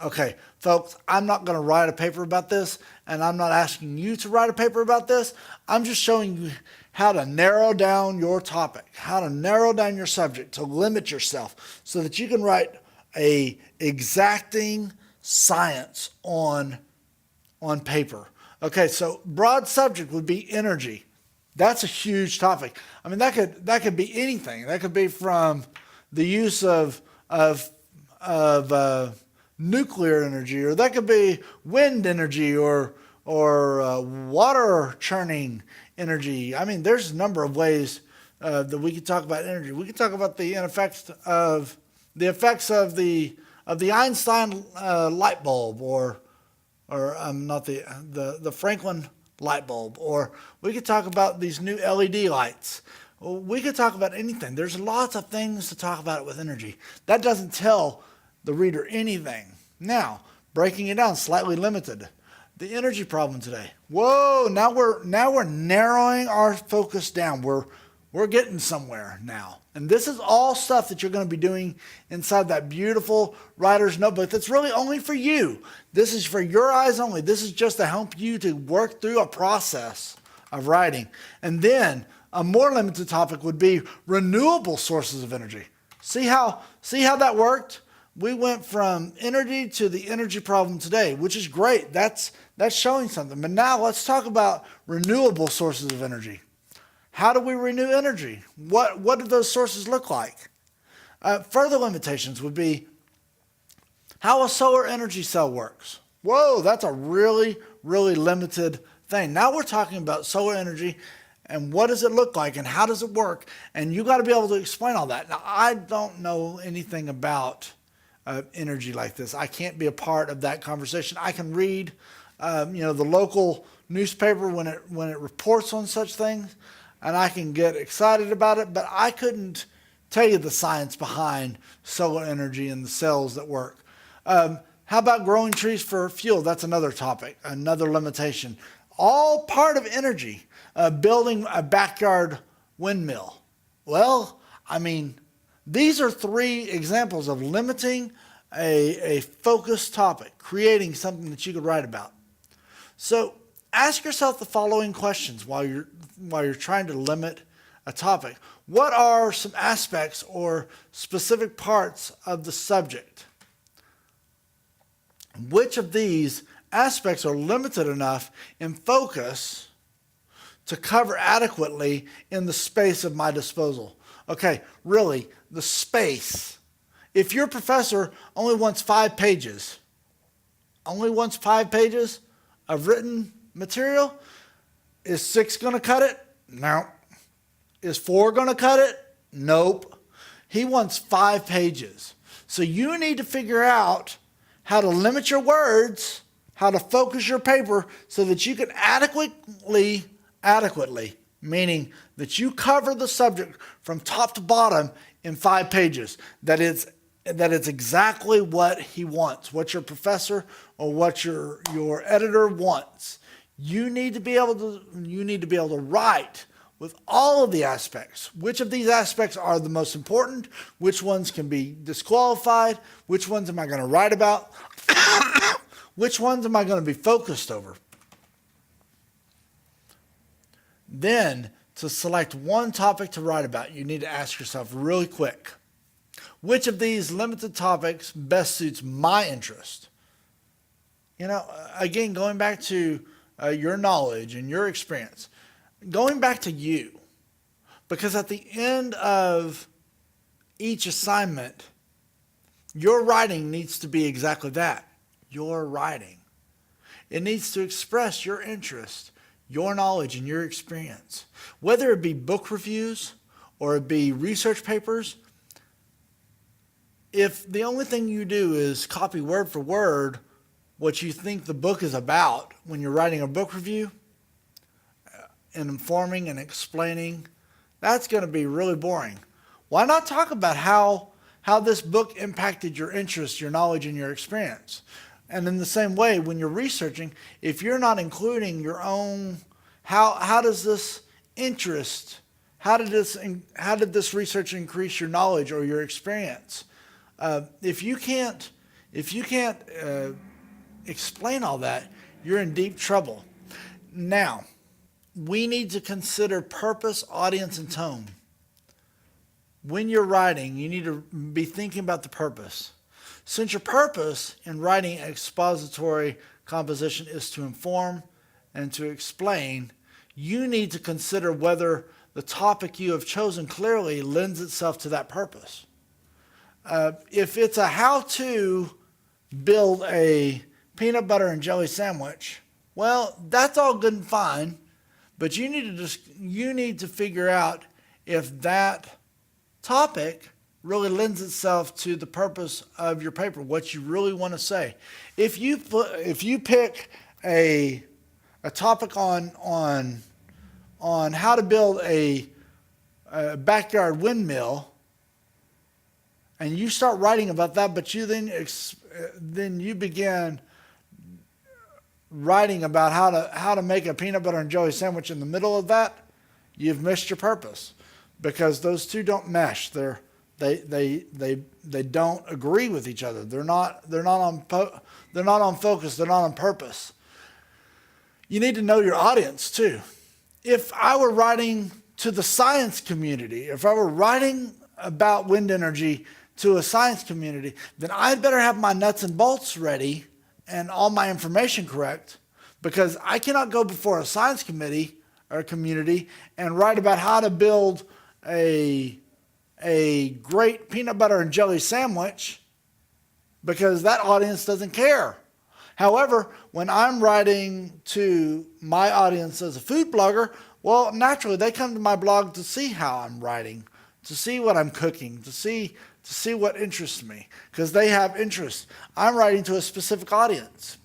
Okay, folks, I'm not going to write a paper about this, and I'm not asking you to write a paper about this. I'm just showing you how to narrow down your topic, how to narrow down your subject, to limit yourself so that you can write a exacting science on paper. Okay, so broad subject would be energy. That's a huge topic. I mean, that could be anything. That could be from the use of nuclear energy, or that could be wind energy, or water churning energy. I mean, there's a number of ways that we could talk about energy. We could talk about the effects of the Einstein light bulb, or not the Franklin light bulb, or we could talk about these new LED lights. We could talk about anything. There's lots of things to talk about with energy. That doesn't tell the reader anything. Now, breaking it down, slightly limited. The energy problem today. Whoa, now we're narrowing our focus down. We're getting somewhere now. And this is all stuff that you're going to be doing inside that beautiful writer's notebook that's really only for you. This is for your eyes only. This is just to help you to work through a process of writing. And then a more limited topic would be renewable sources of energy. See how that worked? We went from energy to the energy problem today, which is great. That's showing something. But now let's talk about renewable sources of energy. How do we renew energy? What do those sources look like? Further limitations would be how a solar energy cell works. Whoa, that's a really, really limited thing. Now we're talking about solar energy and what does it look like and how does it work? And you got to be able to explain all that. Now, I don't know anything about energy like this. I can't be a part of that conversation. I can read, the local newspaper when it reports on such things, and I can get excited about it, but I couldn't tell you the science behind solar energy and the cells that work. How about growing trees for fuel? That's another topic, another limitation. All part of energy. Building a backyard windmill. Well, these are 3 examples of limiting a focused topic, creating something that you could write about. So ask yourself the following questions while you're trying to limit a topic. What are some aspects or specific parts of the subject? Which of these aspects are limited enough in focus to cover adequately in the space of my disposal? Okay, really, the space. If your professor only wants 5 pages of written material, is 6 going to cut it? No. Is 4 going to cut it? Nope. He wants 5 pages. So you need to figure out how to limit your words, how to focus your paper so that you can adequately, meaning that you cover the subject from top to bottom in 5 pages. That it's exactly what he wants, what your professor or what your editor wants. You need to be able to write with all of the aspects. Which of these aspects are the most important? Which ones can be disqualified? Which ones am I going to write about? Which ones am I going to be focused over? Then, to select one topic to write about, you need to ask yourself really quick, which of these limited topics best suits my interest? Again, going back to your knowledge and your experience, going back to you, because at the end of each assignment, your writing needs to be exactly that, your writing. It needs to express your interest, your knowledge, and your experience. Whether it be book reviews or it be research papers, if the only thing you do is copy word for word what you think the book is about when you're writing a book review and informing and explaining, that's going to be really boring. Why not talk about how this book impacted your interest, your knowledge, and your experience? And in the same way, when you're researching, if you're not including your own, how does this interest, how did this research increase your knowledge or your experience? If you can't explain all that, you're in deep trouble. Now, we need to consider purpose, audience, and tone. When you're writing, you need to be thinking about the purpose. Since your purpose in writing expository composition is to inform and to explain, you need to consider whether the topic you have chosen clearly lends itself to that purpose. If it's a how-to build a peanut butter and jelly sandwich, well, that's all good and fine, but you need to figure out if that topic really lends itself to the purpose of your paper, what you really want to say. If you pick a topic on how to build a a backyard windmill, and you start writing about that, but you then you begin writing about how to make a peanut butter and jelly sandwich in the middle of that, you've missed your purpose, because those two don't mesh. They don't agree with each other. They're not on focus. They're not on purpose. You need to know your audience too. If I were writing to the science community, if I were writing about wind energy to a science community, then I'd better have my nuts and bolts ready and all my information correct, because I cannot go before a science committee or community and write about how to build a great peanut butter and jelly sandwich, because that audience doesn't care. However, when I'm writing to my audience as a food blogger, well, naturally they come to my blog to see how I'm writing, to see what I'm cooking, to see what interests me, because they have interest. I'm writing to a specific audience.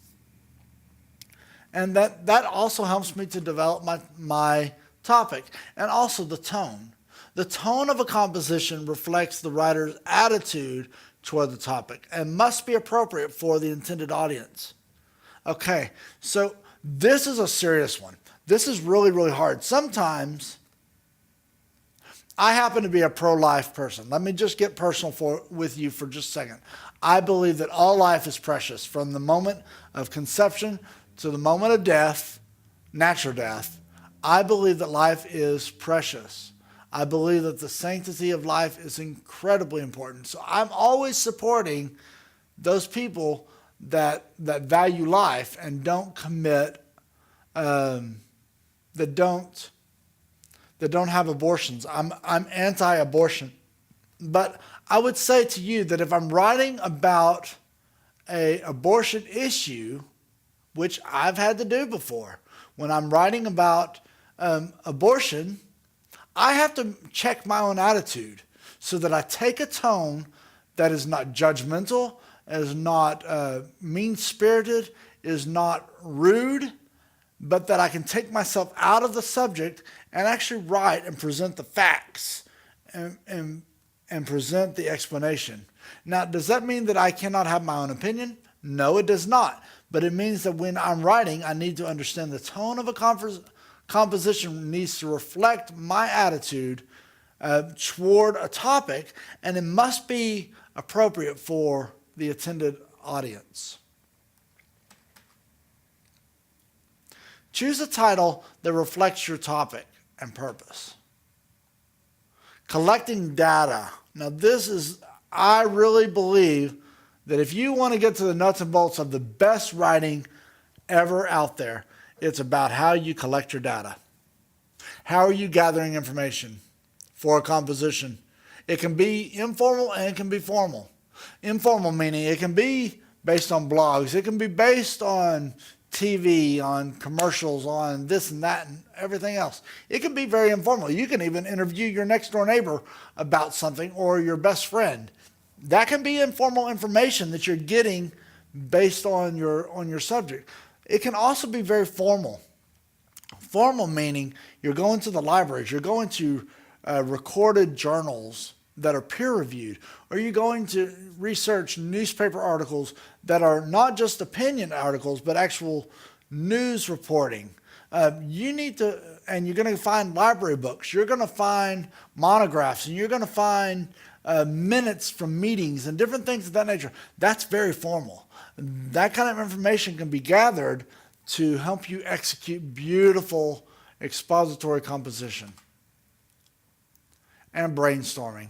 And that also helps me to develop my topic, and also the tone. The tone of a composition reflects the writer's attitude toward the topic and must be appropriate for the intended audience. Okay, so this is a serious one. This is really, really hard. Sometimes I happen to be a pro-life person. Let me just get personal with you for just a second. I believe that all life is precious, from the moment of conception to the moment of death, natural death. I believe that life is precious. I believe that the sanctity of life is incredibly important. So I'm always supporting those people that value life and don't commit, that don't have abortions. I'm anti-abortion. But I would say to you that if I'm writing about an abortion issue, which I've had to do before, when I'm writing about abortion, I have to check my own attitude so that I take a tone that is not judgmental, is not mean-spirited, is not rude, but that I can take myself out of the subject and actually write and present the facts and present the explanation. Now, does that mean that I cannot have my own opinion? No, it does not. But it means that when I'm writing, I need to understand the tone of a composition needs to reflect my attitude toward a topic, and it must be appropriate for the intended audience. Choose a title that reflects your topic and purpose. Collecting data. Now I really believe that if you want to get to the nuts and bolts of the best writing ever out there, it's about how you collect your data. How are you gathering information for a composition? It can be informal and it can be formal. Informal meaning it can be based on blogs. It can be based on TV, on commercials, on this and that and everything else. It can be very informal. You can even interview your next door neighbor about something, or your best friend. That can be informal information that you're getting based on your subject. It can also be very formal. Formal meaning you're going to the libraries, you're going to recorded journals that are peer-reviewed, or you're going to research newspaper articles that are not just opinion articles, but actual news reporting. You need to, and you're going to find library books, you're going to find monographs, and you're going to find minutes from meetings and different things of that nature. That's very formal. That kind of information can be gathered to help you execute beautiful expository composition. And brainstorming.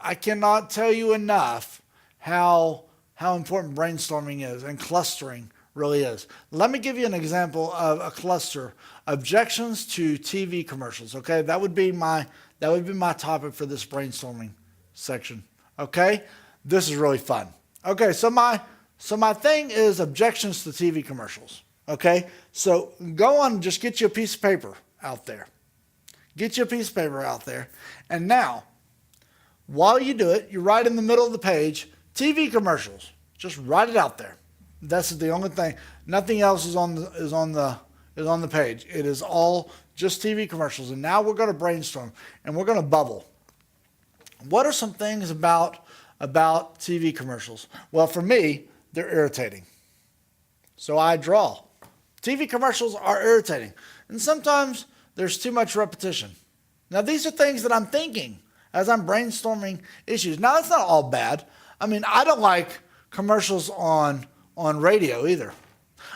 I cannot tell you enough how important brainstorming is, and clustering really is. Let me give you an example of a cluster. Objections to TV commercials. Okay, that would be my topic for this brainstorming section. Okay, this is really fun. Okay, so my thing is objections to TV commercials. Okay, so go on, just get you a piece of paper out there. Get you a piece of paper out there, and now, while you do it, you write in the middle of the page, TV commercials. Just write it out there. That's the only thing. Nothing else is on the is on the page. It is all just TV commercials. And now we're going to brainstorm and we're going to bubble. What are some things about TV commercials? Well, for me, they're irritating. So I draw. TV commercials are irritating. And sometimes there's too much repetition. Now, these are things that I'm thinking as I'm brainstorming issues. Now, it's not all bad. I mean, I don't like commercials on radio either.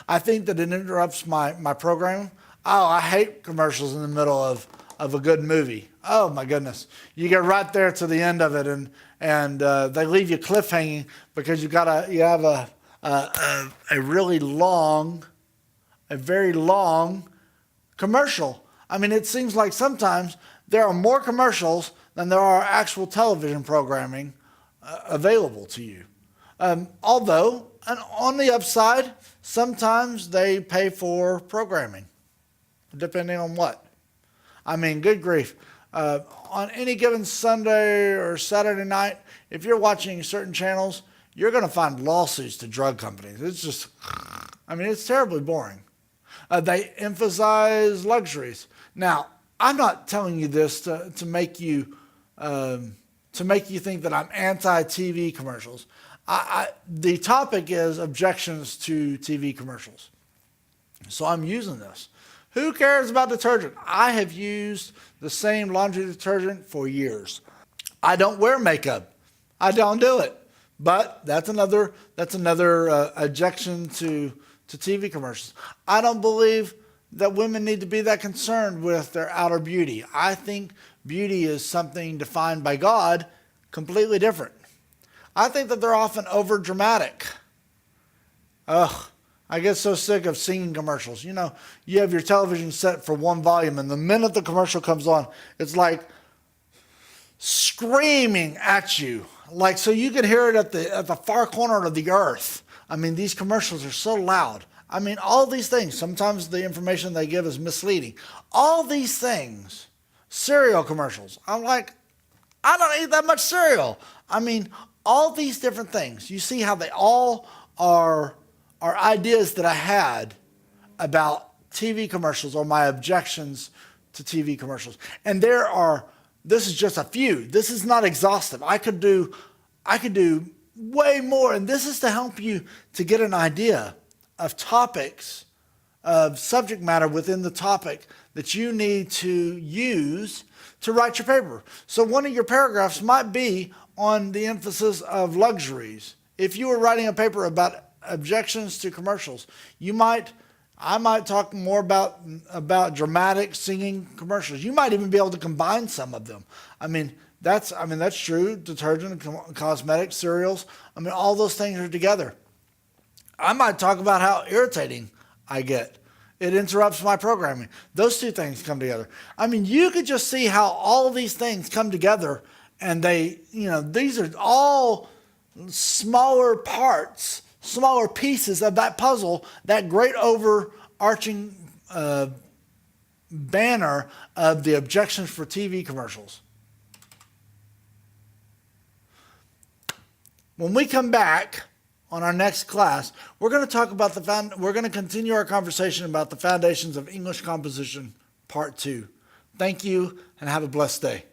I think that it interrupts my programming. Oh, I hate commercials in the middle of a good movie. Oh my goodness. You get right there to the end of it and they leave you cliffhanging because you have a really long, a very long commercial. I mean, it seems like sometimes there are more commercials than there are actual television programming available to you. Although, and on the upside, sometimes they pay for programming, depending on what. I mean, good grief. On any given Sunday or Saturday night, if you're watching certain channels, you're going to find lawsuits to drug companies. It's just, I mean, it's terribly boring. They emphasize luxuries. Now, I'm not telling you this to make you think that I'm anti-TV commercials. The topic is objections to TV commercials. So I'm using this. Who cares about detergent? I have used the same laundry detergent for years. I don't wear makeup. I don't do it. But that's another objection to TV commercials. I don't believe that women need to be that concerned with their outer beauty. I think beauty is something defined by God completely different. I think that they're often over dramatic. Ugh. I get so sick of singing commercials. You know, you have your television set for one volume, and the minute the commercial comes on, it's like screaming at you, like so you can hear it at the far corner of the earth. I mean, these commercials are so loud. I mean, all these things. Sometimes the information they give is misleading. All these things, cereal commercials. I'm like, I don't eat that much cereal. I mean, all these different things. You see how they all are ideas that I had about TV commercials or my objections to TV commercials. And this is just a few. This is not exhaustive. I could do way more. And this is to help you to get an idea of topics, of subject matter within the topic that you need to use to write your paper. So one of your paragraphs might be on the emphasis of luxuries. If you were writing a paper about objections to commercials, I might talk more about dramatic singing commercials. You might even be able to combine some of them. I mean, that's true. Detergent, cosmetics, cereals. I mean, all those things are together. I might talk about how irritating I get. It interrupts my programming. Those two things come together. I mean, you could just see how all these things come together, and these are all smaller parts, smaller pieces of that puzzle, that great overarching banner of the objections for TV commercials. When we come back on our next class, we're going to talk about we're going to continue our conversation about the foundations of English composition, part 2. Thank you, and have a blessed day.